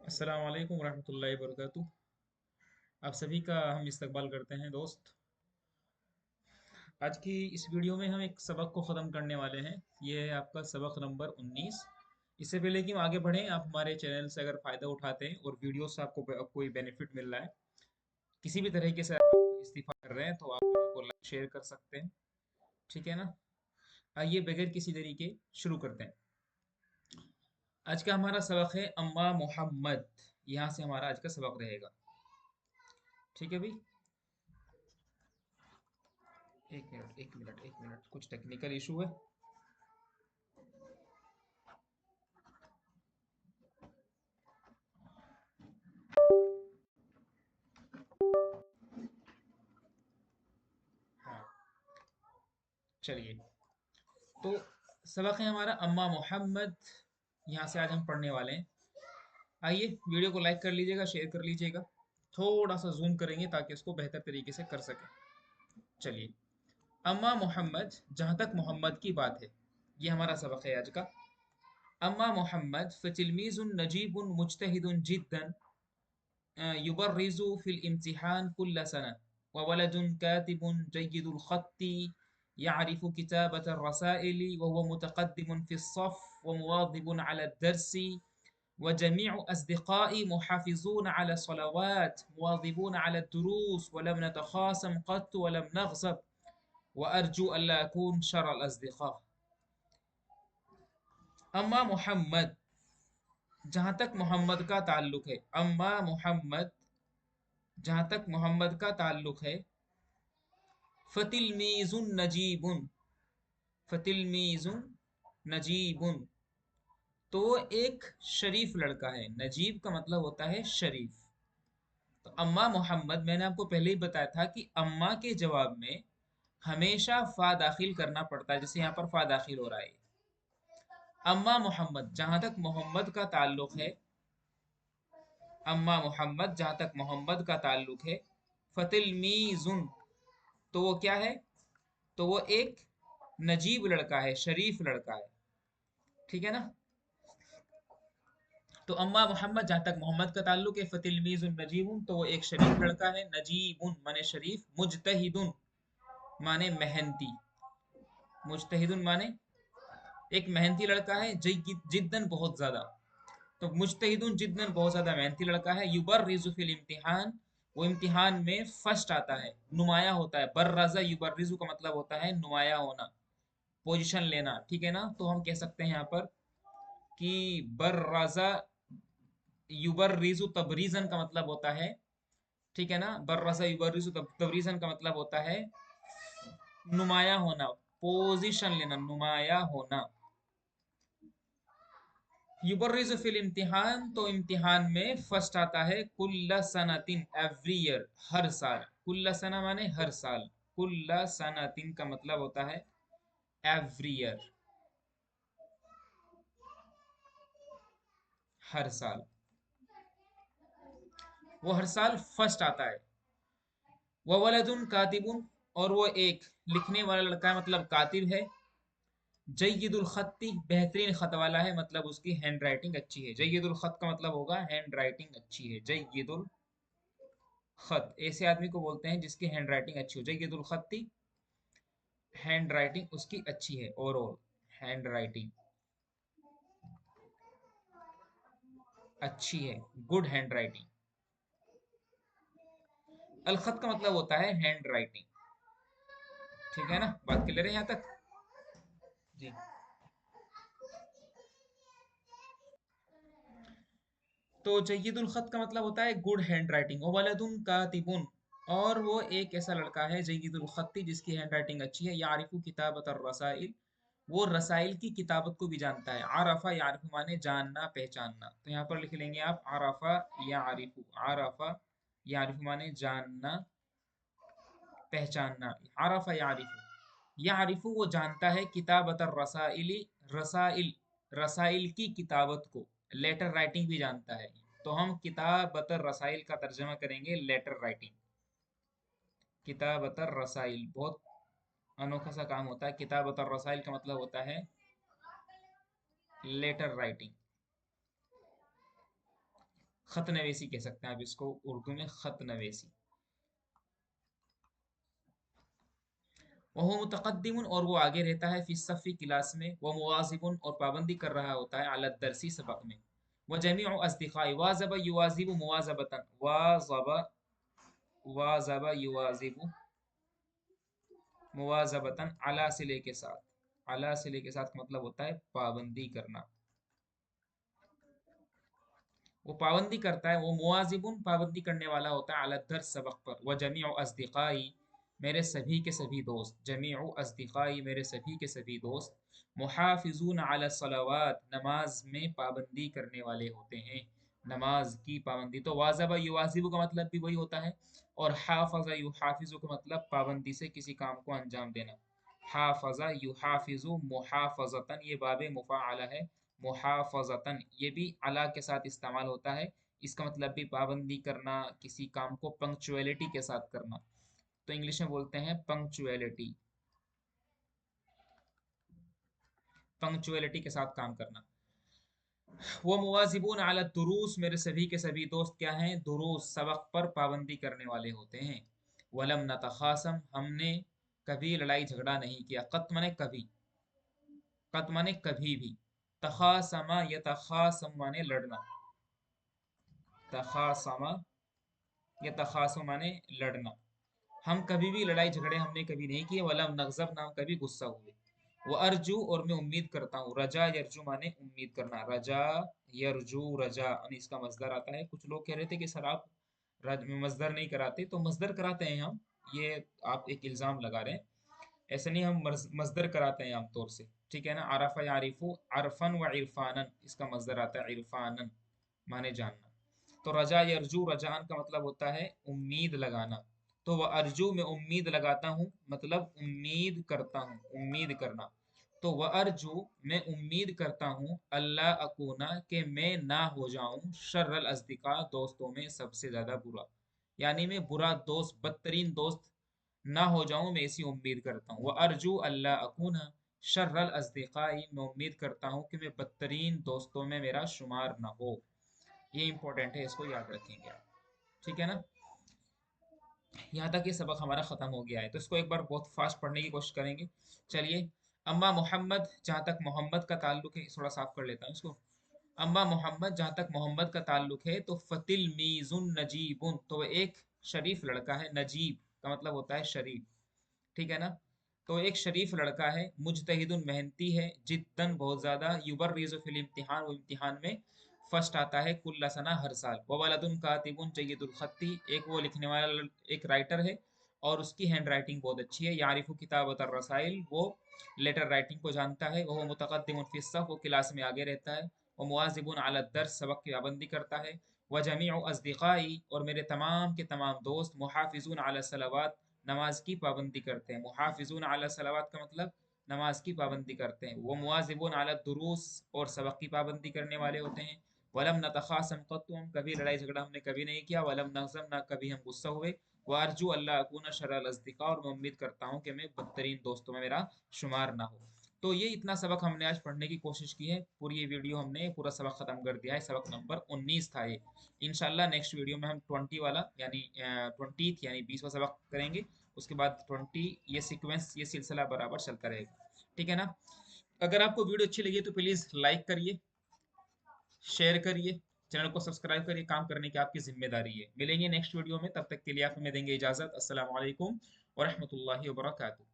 अस्सलाम वालेकुम रहमतुल्लाहि वबरकातुह। आप सभी का हम इस्तकबाल करते हैं दोस्त। आज की इस वीडियो में हम एक सबक को ख़त्म करने वाले हैं। ये है आपका सबक नंबर 19। इससे पहले कि हम आगे बढ़ें, आप हमारे चैनल से अगर फ़ायदा उठाते हैं और वीडियो से आपको कोई बेनिफिट मिल रहा है, किसी भी तरीके से आप इस्तीफ़ा कर रहे हैं, तो आप वीडियो को लाइक शेयर कर सकते हैं। ठीक है ना? आइए बगैर किसी देरी के शुरू करते हैं। आज का हमारा सबक है अम्मा मोहम्मद। यहाँ से हमारा आज का सबक रहेगा। ठीक है भाई। एक मिनट कुछ टेक्निकल इशू है। हाँ, चलिए। तो सबक है हमारा अम्मा मोहम्मद। यहाँ से आज हम पढ़ने वाले हैं। आइए वीडियो को लाइक कर लीजिएगा, शेयर कर लीजिएगा। थोड़ा सा जूम करेंगे ताकि इसको बेहतर तरीके से कर सकें। चलिए। अम्मा मोहम्मद, जहाँ तक मोहम्मद की बात है, ये हमारा सबक है आज का। अम्मा मोहम्मद फ़तिलमीज़ुन नजीबुन मुज्तहिदुन जिद्दन युबर्रिज़ु फ़िल इम्तिहान कुल्ल सना व वलदुन कातिबुन जय्यिदुल ख़त्ति यअरिफ़ु किताबत अर्रसाइल व हुवा मुतक़द्दिमुन फ़िस्सफ़ व मुवाज़िबुन अला द्दर्स व जमीउ अस्दिक़ाई मुहाफ़िज़ून अला सलवात मुवाज़िबून अला दुरूस व लम नतख़ासम क़त्त व लम नग़ज़ब व अर्जू अल्ला अकून शर्रल अस्दिक़ा। अम्मा मोहम्मद, जहाँ तक मोहम्मद का ताल्लुक है, अम्मा मोहम्मद, जहाँ तक मोहम्मद का ताल्लुक है, फ़तिलमीज़ुन नजीबुन, फ़तिलमीज़ुन नजीबुन, तो वो एक शरीफ लड़का है। नजीब का मतलब होता है शरीफ। तो अम्मा मोहम्मद, मैंने आपको पहले ही बताया था कि अम्मा के जवाब में हमेशा फा दाखिल करना पड़ता है, जैसे यहाँ पर फा दाखिल हो रहा है। अम्मा मोहम्मद, जहाँ तक मोहम्मद का ताल्लुक है, अम्मा मोहम्मद, जहाँ तक मोहम्मद का ताल्लुक है, फ़तिलमीज़ुन, तो वो क्या है? तो वो एक नजीब लड़का है, शरीफ लड़का है। ठीक है ना? तो अम्मा मोहम्मद, जहाँ तक मोहम्मद का ताल्लुक है, फ़तिलमीज़ुन नजीबुन, तो वो एक शरीफ लड़का है। नजीबुन माने शरीफ, मुजतहिदुन माने मेहनती, मुजतहिदुन माने एक मेहनती लड़का है। जिद्दन बहुत ज्यादा, तो मुजतहिदुन जिद्दन बहुत ज्यादा मेहनती लड़का है। युबर्रिज़ु फिल इम्तिहान, वो इम्तिहान में फर्स्ट आता है, नुमाया होता है। बर्रज़ा युबर्रिज़ु का मतलब होता है नुमाया होना, पोजीशन लेना। ठीक है ना? तो हम कह सकते हैं यहाँ पर कि बर्रज़ा युबर्रिज़ु तबरीज़न का मतलब होता है। ठीक है ना? बर्रज़ा युबर्रिज़ु तबरीज़न का मतलब होता है नुमाया होना, पोजीशन लेना, नुमाया होना। युबर्रिज़ु फिल इम्तिहान, तो इम्तिहान में फर्स्ट आता है। कुल्ला सनातिन, एवरी ईयर, हर साल। कुल्ला सना माने हर साल। कुल्ला सनातिन का मतलब होता है एवरी ईयर, हर साल। वो हर साल फर्स्ट आता है। ववलदुन कातिबुन, और वो एक लिखने वाला लड़का है, मतलब कातिब है। जय्यिदुल खत्ती, बेहतरीन खत वाला है, मतलब उसकी हैंड राइटिंग अच्छी है। जय्यिदुल खत का मतलब होगा हैंड राइटिंग अच्छी है। जय्यिदुल खत ऐसे आदमी को बोलते हैं जिसकी हैंड राइटिंग अच्छी हो। जय्यिदुल खत्ती, हैंड राइटिंग उसकी अच्छी है। ओवरऑल हैंड राइटिंग अच्छी है, गुड हैंड राइटिंग। अल खत का मतलब होता है हैंड राइटिंग। ठीक है ना? बात क्लियर है यहाँ तक? जी। तो जय्यदुल खत का मतलब होता है गुड हैंड राइटिंग। वलदुन कातिबुन, और वो एक ऐसा लड़का है जय्यदुल खत्ती जिसकी हैंड राइटिंग अच्छी है। यारिफु किताबत रसाइल, वो रसाइल की किताबत को भी जानता है। आरफा यारिफु माने जानना, पहचानना। तो यहाँ पर लिख लेंगे आप आरफा यारिफु। आरफा यारिफु माने जानना, पहचानना। आरफा यारिफु, यारिफु वो जानता है। किताबत रसाइली, रसाइल, रसाइल की किताबत को। लेटर राइटिंग भी जानता है। तो हम किताबत रसाइल का तर्जमा करेंगे लेटर राइटिंग। किताबत रसाइल बहुत अनोखा सा काम होता है। किताबत रसाइल का मतलब होता है लेटर राइटिंग। खत नवेसी कह सकते हैं आप इसको उर्दू में, खत नवेसी। वह मुतकद्दिमुन, और वो आगे रहता है, फी सफ़ी क्लास में, वह मुवाजिबुन, और पाबंदी कर रहा होता है, अला दरसी सबक में। वह जमीउ अस्दिक़ाई, वाज़ब युवाज़िबु मुवाज़बतन, वाज़ब वाज़ब युवाज़िबु मुवाज़बतन, अला सिले के साथ। अला सिले के साथ का मतलब होता है पाबंदी करना। वो पाबंदी करता है, वो मुवाजिबुन, पाबंदी करने वाला होता है, अला दर्स, सबक पर। वह जमीउ अस्दिक़ाई, मेरे सभी के सभी दोस्त, जमीउ अस्दिक़ाई, मेरे सभी के सभी दोस्त, मुहाफ़िज़ून अला सलावात, नमाज में पाबंदी करने वाले होते हैं, नमाज की पाबंदी। तो वाज़बा युवाज़िबु का मतलब भी वही होता है, और हाफ़ज़ा युहाफ़िज़ु का मतलब पाबंदी से किसी काम को अंजाम देना। हाफ़ज़ा युहाफ़िज़ु मुहाफ़ज़तन, ये बाब मुफ़ाअला है, मुहाफ़ज़तन ये भी अला के साथ इस्तेमाल होता है। इसका मतलब भी पाबंदी करना, किसी काम को पंक्चुअलिटी के साथ करना। तो इंग्लिश में बोलते हैं पंक्चुअलिटी, पंक्चुअलिटी के साथ काम करना। वो मुवाजिबून अला दुरूस, मेरे सभी के सभी दोस्त क्या हैं, दुरूस, सबक पर पाबंदी करने वाले होते हैं। वलम नतखासम, हमने कभी लड़ाई झगड़ा नहीं किया। कत माने कभी, कत माने कभी भी। तखासमा या तखासम माने लड़ना, तखासमा या तखासम माने लड़ना। हम कभी भी लड़ाई झगड़े हमने कभी नहीं किए। वलम नगजब, नाम कभी गुस्सा हुए। वो अर्जू, और मैं उम्मीद करता हूँ। रजा यरजू माने उम्मीद करना, रजा यरजू, रजा यानी इसका मजदर आता है। कुछ लोग कह रहे थे कि सर आप मजदर नहीं कराते, तो मजदर कराते हैं हम। ये आप एक इल्जाम लगा रहे हैं, ऐसे नहीं, हम मजदर कराते हैं आमतौर से, ठीक है ना। आरफा यारिफू अरफन व इरफानन, इसका मजदर आता है इरफानन, माने जानना। तो रजा यरजू, रजान का मतलब होता है उम्मीद लगाना। तो वह अर्जू, में उम्मीद लगाता हूँ, मतलब उम्मीद करता हूँ, उम्मीद करना। तो वह अर्जू, मैं उम्मीद करता हूँ, अल्लाह अकूना, के मैं ना हो जाऊं, शर्रल अज़दिका, दोस्तों में सबसे ज्यादा बुरा, यानी मैं बुरा दोस्त, बदतरीन दोस्त ना हो जाऊं, मैं ऐसी उम्मीद करता हूँ। वह अर्जू अल्लाह अकूना शर्रल अज़दिकाई, मैं उम्मीद करता हूँ कि मैं बदतरीन दोस्तों में मेरा शुमार ना हो। ये इंपॉर्टेंट है, इसको याद रखेंगे आप, ठीक है ना। यहाँ तक ये सबक हमारा खत्म हो गया है, तो इसको एक बार बहुत फास्ट पढ़ने की कोशिश करेंगे। चलिए, अम्मा मोहम्मद, जहाँ तक मोहम्मद का ताल्लुक है, थोड़ा साफ कर लेता हूँ इसको। अम्मा मोहम्मद, जहाँ तक मोहम्मद का ताल्लुक है, तो फतिल मीजुन नजीबुन, तो वह एक शरीफ लड़का है। नजीब का मतलब होता है शरीफ, ठीक है ना। तो एक शरीफ लड़का है, मुजतहिदुन, मेहनती है, जिद्दन, बहुत ज्यादा, युबर्रिज़ु फिल इम्तिहान, वो इम्तिहान में फर्स्ट आता है, कुल्ला सना, हर साल। ववलदुन कातिबुन जय्यदुल खत्ती, एक वो लिखने वाला एक राइटर है, और उसकी हैंड राइटिंग बहुत अच्छी है। यारिफु किताबत रसाइल, वो लेटर राइटिंग को जानता है। वह मुतकद्दिमुन फी सफ, वो क्लास में आगे रहता है। वह मुवाजिबुन अला दर्स, सबक की पाबंदी करता है। वह जमीउ अस्दिकाई, और मेरे तमाम के तमाम दोस्त, मुहाफिजुन अला सलावात, नमाज की पाबंदी करते हैं। मुहाफिजुन अला सलावात का मतलब नमाज की पाबंदी करते हैं। वो मुवाजिबुन अला दुरूस, और सबक की पाबंदी करने वाले होते हैं। वलम नतखासम कत्तु, हम कभी लड़ाई झगड़ा हमने कभी नहीं किया। वलम नगज़म, ना कभी हम गुस्सा हुए। व अर्जू अल्लाह अकूना शर्रल अज़दिक़ा, और मैं उम्मीद करता हूँ कि मैं बदतरीन दोस्तों में मेरा शुमार ना हो। तो ये इतना सबक हमने आज पढ़ने की कोशिश की है। पूरी ये वीडियो हमने पूरा सबक खत्म कर दिया है। सबक नंबर 19 था ये। इंशाल्लाह नेक्स्ट वीडियो में हम 20 वाला, यानी 20th यानी 20वां सबक करेंगे। उसके बाद 20, ये सीक्वेंस, ये सिलसिला बराबर चलता रहेगा, ठीक है ना। अगर आपको वीडियो अच्छी लगी तो प्लीज लाइक करिए, शेयर करिए, चैनल को सब्सक्राइब करिए। काम करने की आपकी जिम्मेदारी है। मिलेंगे नेक्स्ट वीडियो में, तब तक के लिए आप हमें देंगे इजाजत। अस्सलाम वालेकुम व रहमतुल्लाहि व बरकातुहू।